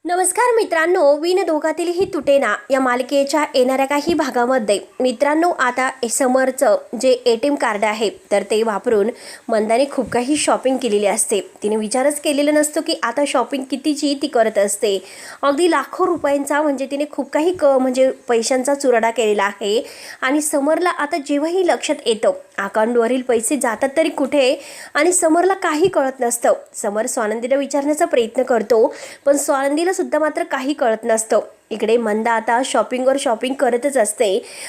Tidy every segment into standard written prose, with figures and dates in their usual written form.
नमस्कार मित्रांनो, विण दोघातीलही तुटेना या मालिकेच्या येणाऱ्या काही भागामध्ये मित्रांनो आता समरचं जे ATM कार्ड आहे तर ते वापरून मंदाने खूप काही शॉपिंग केलेली असते. तिने विचारच केलेला नसतो की आता शॉपिंग कितीची ती करत असते. अगदी लाखो रुपयांचा म्हणजे तिने खूप काही म्हणजे पैशांचा चुराडा केलेला आहे. आणि समरला आता जेव्हाही लक्षात येतं अकाउंटवरील पैसे जातात तरी कुठे आणि समरला काही कळत नसतं. समर स्वानंदीला विचारण्याचा प्रयत्न करतो पण स्वानंदीला सुद्धा मात्र काही कळत नसतं. इकडे मंदा आता शॉपिंगवर शॉपिंग करतच असते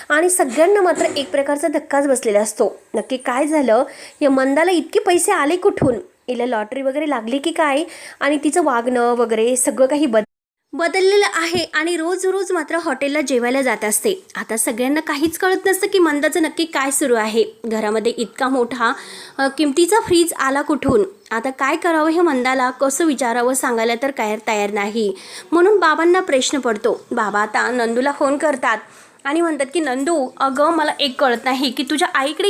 आणि सगळ्यांना मात्र एक प्रकारचा धक्काच बसलेला असतो. नक्की काय झालं, या मंदाला इतके पैसे आले कुठून, हिला लॉटरी वगैरे लागली की काय, आणि तिचं वागणं वगैरे सगळं काही बदललेलं आहे आणि रोज रोज मात्र हॉटेलला जेवायला जात असते. आता सगळ्यांना काहीच कळत नसतं की मंदाचं नक्की काय सुरू आहे. घरामध्ये इतका मोठा किमतीचा फ्रीज आला कुठून, आता काय करावं हे मंदाला कसं विचारावं सांगायला तर काय तयार नाही. म्हणून बाबांना प्रश्न पडतो. बाबा आता नंदूला फोन करतात आणि म्हणतात की नंदू, अगं मला एक कळत नाही की तुझ्या आईकडे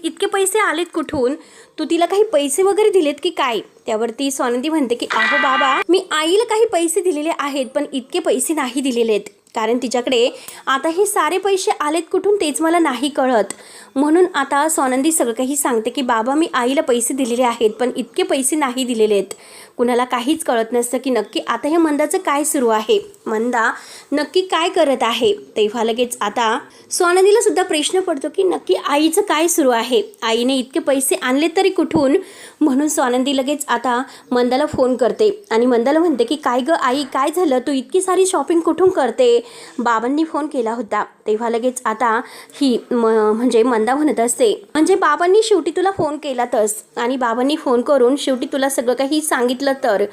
इतके पैसे आलेत कुठून, तू तिला काही पैसे वगैरे दिलेत की काय. त्यावरती स्वानंदी म्हणते की अहो बाबा, मी आईला काही पैसे दिलेले आहेत पण इतके पैसे नाही दिलेले आहेत, कारण तिच्याकडे आता हे सारे पैसे आलेत कुठून तेच मला नाही कळत. म्हणून आता स्वानंदी सगळं काही सांगते की बाबा, मी आईला पैसे दिलेले आहेत पण इतके पैसे नाही दिलेले आहेत. कुणाला काहीच कळत नसतं की नक्की आता हे मंदाचं काय सुरू आहे, मंदा नक्की काय करत आहे. तेव्हा लगेच आता स्वानंदीला सुद्धा प्रश्न पडतो की नक्की आईचं काय सुरू आहे, आईने इतके पैसे आणले तरी कुठून. म्हणून स्वानंदी लगेच आता मंदाला फोन करते आणि मंदाला म्हणते की काय गं आई, काय झालं, तू इतकी सारी शॉपिंग कुठून करते, बाबांनी फोन केला होता. तेव्हा लगेच आता ही म्हणजे मंदा म्हणत असते, म्हणजे बाबांनी शेवटी तुला फोन केलातच आणि बाबांनी फोन करून शेवटी तुला सगळं काही सांगितलं तर.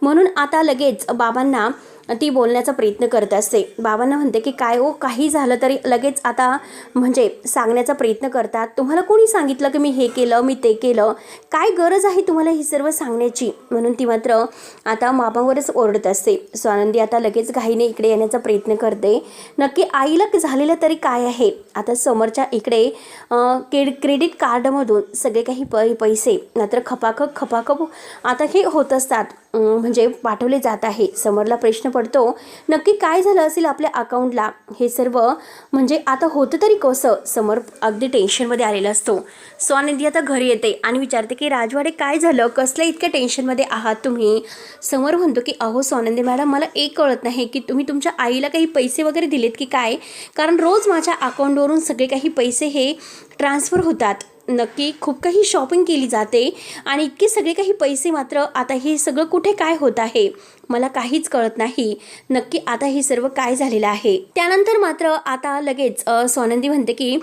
म्हणून आता लगेच बाबांना ती बोलण्याचा प्रयत्न करत असते. बाबांना म्हणते की काय हो, काही झालं तरी लगेच आता म्हणजे सांगण्याचा प्रयत्न करतात. तुम्हाला कोणी सांगितलं की मी हे केलं, मी ते केलं, काय गरज आहे तुम्हाला ही सर्व सांगण्याची. म्हणून ती मात्र आता बाबांवरच ओरडत असते. स्वानंदी आता लगेच घाईने इकडे येण्याचा प्रयत्न करते. नक्की आईला झालेलं तरी काय आहे. आता समोरच्या इकडे क्रेडिट कार्डमधून सगळे काही पैसे मात्र खपाखप आता हे होत असतात, म्हणजे पाठवले जात आहे. समोरला प्रश्न पडतो नक्की काय झालं असेल आपल्या अकाउंटला, हे सर्व म्हणजे आता होतं तरी कसं. समोर अगदी टेन्शनमध्ये आलेला असतो. स्वानंदी आता घरी येते आणि विचारते की राजवाडे काय झालं, कसल्या इतक्या टेन्शनमध्ये आहात तुम्ही. समोर म्हणतो की अहो स्वानंदी मॅडम, मला एक कळत नाही की तुम्ही तुमच्या आईला काही पैसे वगैरे दिलेत की काय, कारण रोज माझ्या अकाउंटवरून सगळे काही पैसे हे ट्रान्सफर होतात. नक्की खूप काही शॉपिंग केली जाते आणि इतके सगळे काही पैसे मात्र आता हे सगळं कुठे काय होत आहे, मला काहीच कळत नाही. नक्की आता हे सर्व काय झालेलं आहे. त्यानंतर मात्र आता लगेच स्वानंदी म्हणते की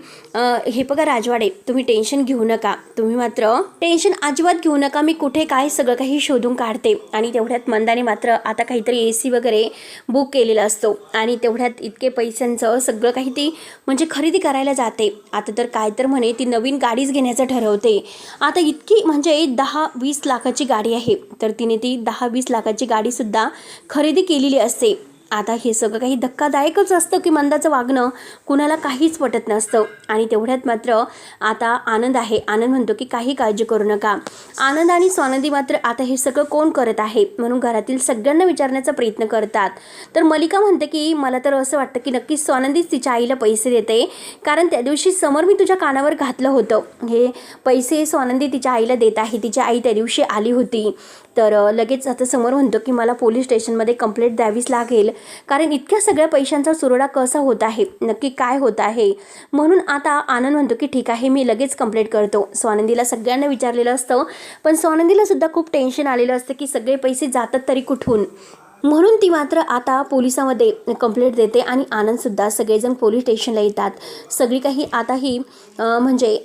हे बघा राजवाडे, तुम्ही टेन्शन घेऊ नका, तुम्ही मात्र टेन्शन अजिबात घेऊ नका, मी कुठे काय सगळं काही शोधून काढते. आणि तेवढ्यात मंदाने मात्र आता काहीतरी AC वगैरे बुक केलेला असतो आणि तेवढ्यात इतके पैशांचं सगळं काही ती म्हणजे खरेदी करायला जाते. आता तर काय तर म्हणे ती नवीन गाडीच घेण्याचं ठरवते. आता इतकी म्हणजे 10-20 लाखाची गाडी आहे, तर तिने ती 10-20 लाखाची गाडीसुद्धा खरेदी केलेली असते. आता हे सगळं काही धक्कादायकच असतं की मंदाचं वागणं कुणाला काहीच पटत नसतं. आणि तेवढ्यात मात्र आता आनंद आहे. आनंद म्हणतो की काही काळजी करू नका. आनंद आणि स्वानंदी मात्र आता हे सगळं कोण करत आहे म्हणून घरातील सगळ्यांना विचारण्याचा प्रयत्न करतात. तर मलिका म्हणते की मला तर असं वाटतं की नक्कीच स्वानंदीच तिच्या आईला पैसे देते, कारण त्या दिवशी समोर मी तुझ्या कानावर घातलं होतं, हे पैसे स्वानंदी तिच्या आईला देत आहे. तिची आई त्या दिवशी आली होती. तर लगेच आता समोर म्हणतो की मला पोलीस स्टेशनमध्ये कंप्लेंट द्यावीच लागेल, कारण इतक्या सगळ्या पैशांचा चुराडा कसा होत आहे, नक्की काय होत आहे. म्हणून आता आनंद म्हणतो की ठीक आहे, मी लगेच कंप्लेंट करतो. स्वानंदीला सगळ्यांना विचारलेलं असतं पण स्वानंदीला सुद्धा खूप टेन्शन आलेलं असतं की सगळे पैसे जातात तरी कुठून. म्हणून ती मात्र आता पोलिसांमध्ये कंप्लेंट देते आणि आनंदसुद्धा सगळेजण पोलीस स्टेशनला येतात. सगळी काही आता ही म्हणजे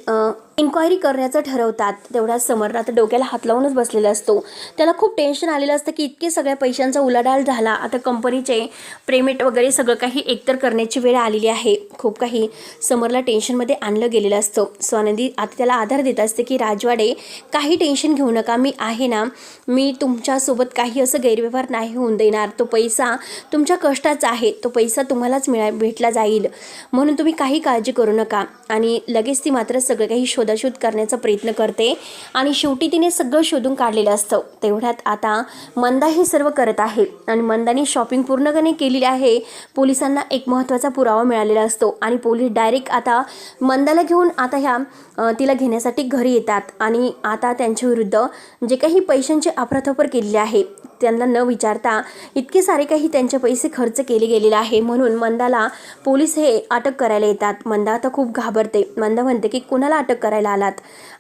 इन्क्वायरी करण्याचं ठरवतात. तेवढ्या समोर आता डोक्याला हात लावूनच बसलेला असतो. त्याला खूप टेन्शन आलेलं असतं की इतके सगळ्या पैशांचा उलाढाल झाला, आता कंपनीचे पेमेंट वगैरे सगळं काही एकतर करण्याची वेळ आलेली आहे. खूप काही समोरला टेन्शनमध्ये आणलं गेलेलं असतं. स्वानंदी आता त्याला आधार देत असते की राजवाडे, काही टेन्शन घेऊ नका, मी आहे ना, मी तुमच्यासोबत काही असं गैरव्यवहार नाही होऊन देणार. तो पैसा तुमच्या कष्टाचा आहे, तो पैसा तुम्हालाच भेटला जाईल, म्हणून तुम्ही काही काळजी करू नका. आणि लगेच ती मात्र सगळं काही शोधाशोध करण्याचा प्रयत्न करते आणि शेवटी तिने सगळं शोधून काढलेलं असतं. तेवढ्यात आता मंदा हे सर्व करत आहे आणि मंदाने शॉपिंग पूर्णपणे केलेली आहे. पोलिसांना एक महत्त्वाचा पुरावा मिळालेला असतो आणि पोलीस डायरेक्ट आता मंदाला घेऊन आता तिला घेण्यासाठी घरी येतात आणि आता त्यांच्या विरुद्ध जे काही पैशांची अफरातफर केलेली आहे त्यांना न विचारता इतके सारे काही त्यांचे पैसे खर्च केले गेलेले आहे. म्हणून मंदाला पोलीस हे अटक करायला येतात. मंदा आता खूप घाबरते. मंदा म्हणते की कुणाला अटक करायला आलात?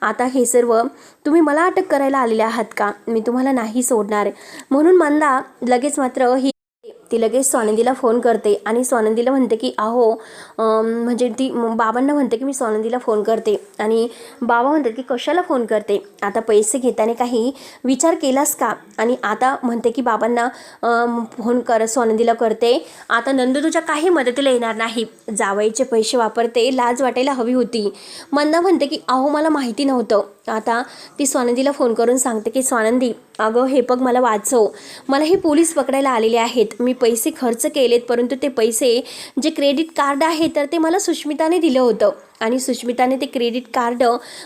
आता हे सर्व तुम्ही मला अटक करायला आलेले आहात का? मी तुम्हाला नाही सोडणार. म्हणून मंदा लगेच मात्र ती लगेच स्वानंदीला फोन करते आणि स्वानंदीला म्हणते की अहो म्हणजे ती बाबांना म्हणते की मी स्वानंदीला फोन करते आणि बाबा म्हणतात की कशाला फोन करते? आता पैसे घेताना काही विचार केलास का? आणि आता म्हणते की बाबांना फोन स्वानंदीला करते. आता नंदू तुझ्या काही मदतीला येणार नाही. जावयाचे पैसे वापरते, लाज वाटायला हवी होती. मंदा म्हणते की अहो मला माहिती नव्हतं. आता ती स्वानंदीला फोन करून सांगते की स्वानंदी अगं हे बघ मला वाचव. मला हे पोलीस पकडायला आलेले आहेत. मी पैसे खर्च केलेत परंतु ते पैसे जे क्रेडिट कार्ड आहे तर ते मला सुष्मिताने दिलं होतं आणि सुष्मिताने ते क्रेडिट कार्ड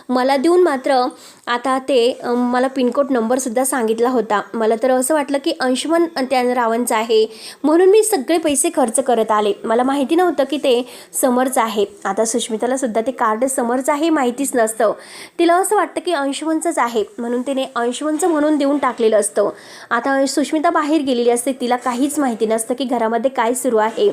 मला देऊन मात्र आता ते मला पिनकोड नंबरसुद्धा सांगितला होता. मला तर असं वाटलं की अंशुमन त्या रावांचं आहे म्हणून मी सगळे पैसे खर्च करत आले. मला माहिती नव्हतं की ते समरचं आहे. आता सुष्मिताला सुद्धा ते कार्ड समरचं आहे माहितीच नसतं. तिला असं वाटतं की अंशुमनचंच आहे म्हणून तिने अंशुमनचं म्हणून देऊन टाकलेलं असतं. आता सुष्मिता बाहेर गेलेली असते. तिला काहीच माहिती नसतं की घरामध्ये काय सुरू आहे.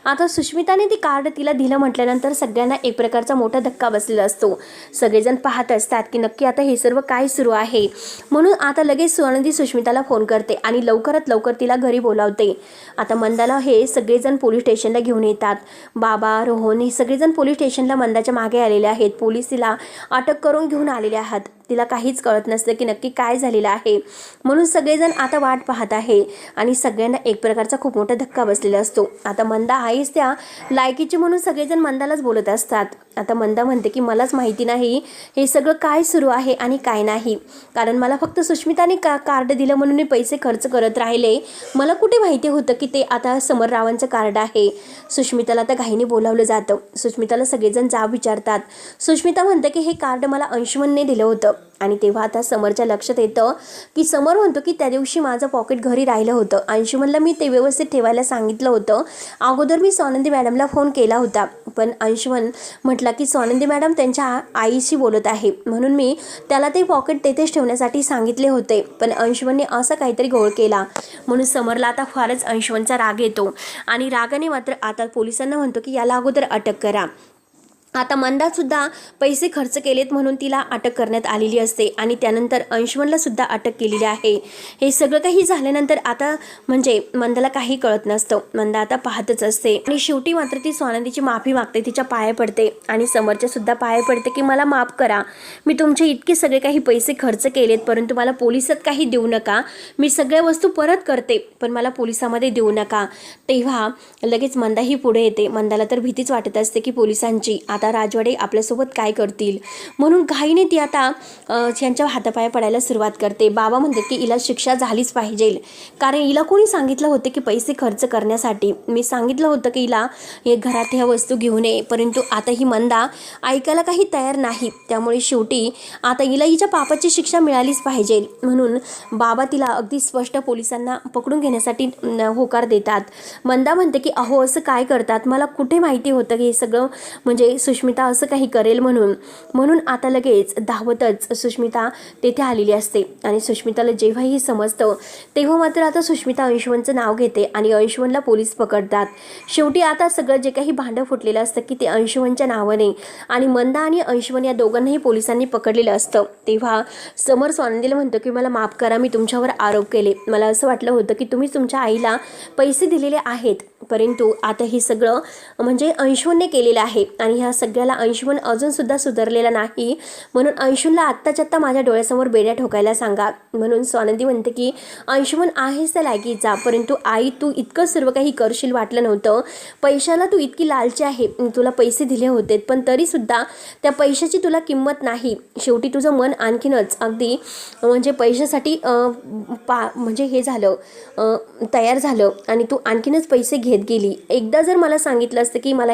आता सुष्मिताने ते कार्ड तिला दिलं म्हटल्यानंतर सगळ्यांना एक प्रकारचा मोठा धक्का बसलेला असतो. सगळेजण पाहत असतात की नक्की आता हे सर्व काय सुरू आहे. म्हणून आता लगेच स्वानंदी सुष्मिताला फोन करते आणि लवकरात लवकर तिला घरी बोलावते. आता मंदाला हे सगळेजण पोलीस स्टेशनला घेऊन येतात. बाबा, रोहन हे सगळेजण पोलीस स्टेशनला मंदाच्या मागे आलेले आहेत. पोलीस तिला अटक करून घेऊन आलेले आहेत. तिला काहीच कळत नसतं की नक्की काय झालेलं आहे. म्हणून सगळेजण आता वाट पाहत आहे आणि सगळ्यांना एक प्रकारचा खूप मोठा धक्का बसलेला असतो. आता मंदा आहेच त्या लायकीची म्हणून सगळेजण मंदालाच बोलत असतात. आता मंदा म्हणते की मलाच माहिती नाही हे सगळं काय सुरू आहे आणि काय नाही. कारण मला फक्त सुष्मिताने कार्ड दिलं म्हणून मी पैसे खर्च करत राहिले. मला कुठे माहिती होतं की ते आता समर रावांचं कार्ड आहे. सुष्मिताला आता घाईने बोलावलं जातं. सुष्मिताला सगळेजण जाब विचारतात. सुष्मिता म्हणते की हे कार्ड मला अंशुमनने दिलं होतं. आणि तेव्हा आता समरच्या लक्षात येतं की समर म्हणतो की त्या दिवशी माझं पॉकेट घरी राहिलं होतं. अंशुमनला मी ते व्यवस्थित ठेवायला सांगितलं होतं. अगोदर मी स्वानंदी मॅडमला फोन केला होता पण अंशुमन म्हटला की स्वानंदी मॅडम त्यांच्या आईशी बोलत आहे म्हणून मी त्याला ते पॉकेट तेथेच ठेवण्यासाठी सांगितले होते. पण अंशुमनने असं काहीतरी घोळ केला. म्हणून समरला आता फारच अंशुमनचा राग येतो आणि रागाने मात्र आता पोलिसांना म्हणतो की याला अगोदर अटक करा. आता मंदासुद्धा पैसे खर्च केलेत म्हणून तिला अटक करण्यात आलेली असते आणि त्यानंतर अंशुमनला सुद्धा अटक केलेली आहे. हे सगळं काही झाल्यानंतर आता म्हणजे मंदाला काही कळत नसतं. मंदा आता पाहतच असते आणि शेवटी मात्र ती स्वानंदीची माफी मागते. तिच्या पाया पडते आणि समरच्या सुद्धा पाया पडते की मला माफ करा. मी तुमचे इतके सगळे काही पैसे खर्च केलेत परंतु मला पोलिसात काही देऊ नका. मी सगळ्या वस्तू परत करते पण मला पोलिसामध्ये देऊ नका. तेव्हा लगेच मंदा ही पुढे येते. मंदाला तर भीतीच वाटत असते की पोलिसांची आता राजवाडे आपल्यासोबत काय करतील. म्हणून घाईने ती आता त्यांच्या हातापाया पडायला सुरुवात करते. बाबा म्हणते की हिला शिक्षा झालीच पाहिजे कारण हिला कोणी सांगितलं होतं की पैसे खर्च करण्यासाठी. मी सांगितलं होतं की हिला हे घरात ह्या वस्तू घेऊन ये परंतु आता ही मंदा ऐकायला काही तयार नाही. त्यामुळे शेवटी आता हिला हिच्या पापाची शिक्षा मिळालीच पाहिजे. म्हणून बाबा तिला अगदी स्पष्ट पोलिसांना पकडून घेण्यासाठी होकार देतात. मंदा म्हणते की अहो असं काय करतात. मला कुठे माहिती होतं की हे सगळं म्हणजे सुष्मिता असं काही करेल म्हणून आता लगेच धावतच सुष्मिता तेथे आलेली असते आणि सुष्मिताला जेव्हाही समजतं तेव्हा मात्र आता सुष्मिता अंशुमनचं नाव घेते आणि अंशुमनला पोलीस पकडतात. शेवटी आता सगळं जे काही भांडं फुटलेलं असतं की ते अंशुमनच्या नावाने आणि मंदा आणि अंशुमन या दोघांनाही पोलिसांनी पकडलेलं असतं. तेव्हा समर स्वानंदीला म्हणतो की मला माफ करा. मी तुमच्यावर आरोप केले. मला असं वाटलं होतं की तुम्ही तुमच्या आईला पैसे दिलेले आहेत परंतु आता हे सगळं म्हणजे अंशुमनने केलेलं आहे आणि ह्या सगळ्याला अंशुमन अजूनसुद्धा सुधारलेला नाही. म्हणून अंशुमनला आत्ताच्या आत्ता माझ्या डोळ्यासमोर बेड्या ठोकायला सांगा. म्हणून स्वानंदी म्हणते की अंशुमन आहेस त्या लायकीचा परंतु आई तू इतकं सर्व काही करशील वाटलं नव्हतं. पैशाला तू इतकी लालची आहे. तुला पैसे दिले होते पण तरीसुद्धा त्या पैशाची तुला किंमत नाही. शेवटी तुझं मन आणखीनच अगदी म्हणजे पैशासाठी म्हणजे हे झालं तयार झालं आणि तू आणखीनच पैसे घेत घेत गेली. एकदा जर मला सांगितलं असतं की मला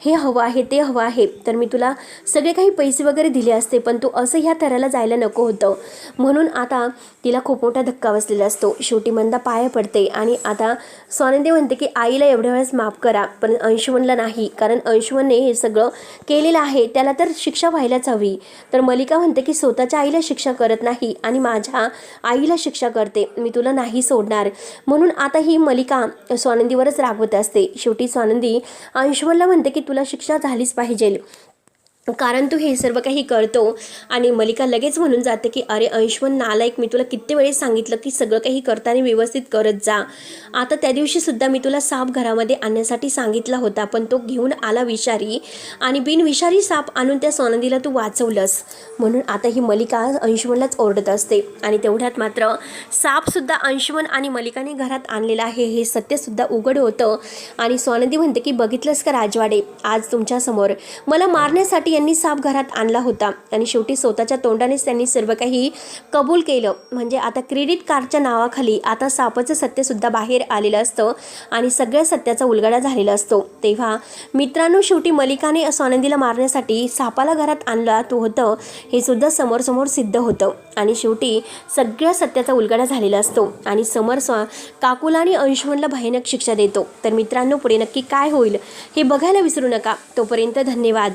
हे हवं आहे ते हवं आहे तर मी तुला सगळे काही पैसे वगैरे दिले असते, पण तू असं ह्या थराला जायला नको होतं. म्हणून आता तिला खूप मोठा धक्का बसलेला असतो. शेवटी मंदा पाया पडते आणि आता स्वानंदी म्हणते की आईला एवढ्या वेळेस माफ करा, पण अंशुमनला नाही, कारण अंशुमनने हे सगळं केलेलं आहे, त्याला तर शिक्षा व्हायलाच हवी. तर मलिका म्हणते की स्वतःच्या आईला शिक्षा करत नाही आणि माझ्या आईला शिक्षा करते, मी तुला नाही सोडणार. म्हणून आता ही मलिका स्वानंदीवरच रागवत असते. शेवटी स्वानंदी अंशुमनला म्हणते की तुला शिक्षा झालीच पाहिजे, कारण तू हे सर्व काही करतो. आणि मलिका लगेच म्हणून जाते की अरे अंशुमन नालायक, मी तुला किती वेळेस सांगितलं की सगळं काही करताना व्यवस्थित करत जा. आता त्या दिवशी सुद्धा मी तुला साप घरामध्ये आणण्यासाठी सांगितला होता, पण तो घेऊन आला विषारी, आणि बिनविषारी साप आणून त्या स्वानंदीला तू वाचवलंस. म्हणून आता ही मलिका अंशुमनलाच ओरडत असते. आणि तेवढ्यात मात्र सापसुद्धा अंशुमन आणि मलिकाने घरात आणलेला आहे हे सत्यसुद्धा उघड होतं. आणि स्वानंदी म्हणते की बघितलंस का राजवाडे, आज तुमच्यासमोर मला मारण्यासाठी यांनी साप घरात आणला होता आणि शेवटी स्वतःच्या तोंडानेच त्यांनी सर्व काही कबूल केलं. म्हणजे आता क्रेडिट कार्डच्या नावाखाली आता सापाचं सत्यसुद्धा बाहेर आलेलं असतं आणि सगळ्या सत्याचा उलगडा झालेला असतो. तेव्हा मित्रांनो, शेवटी मलिकाने स्वानंदीला मारण्यासाठी सापाला घरात आणला तो होतं हे सुद्धा समोर सिद्ध होतं. आणि शेवटी सगळ्या सत्याचा उलगडा झालेला असतो आणि समर काकुला आणि अंशुमनला भयानक शिक्षा देतो. तर मित्रांनो, पुढे नक्की काय होईल हे बघायला विसरू नका. तोपर्यंत धन्यवाद.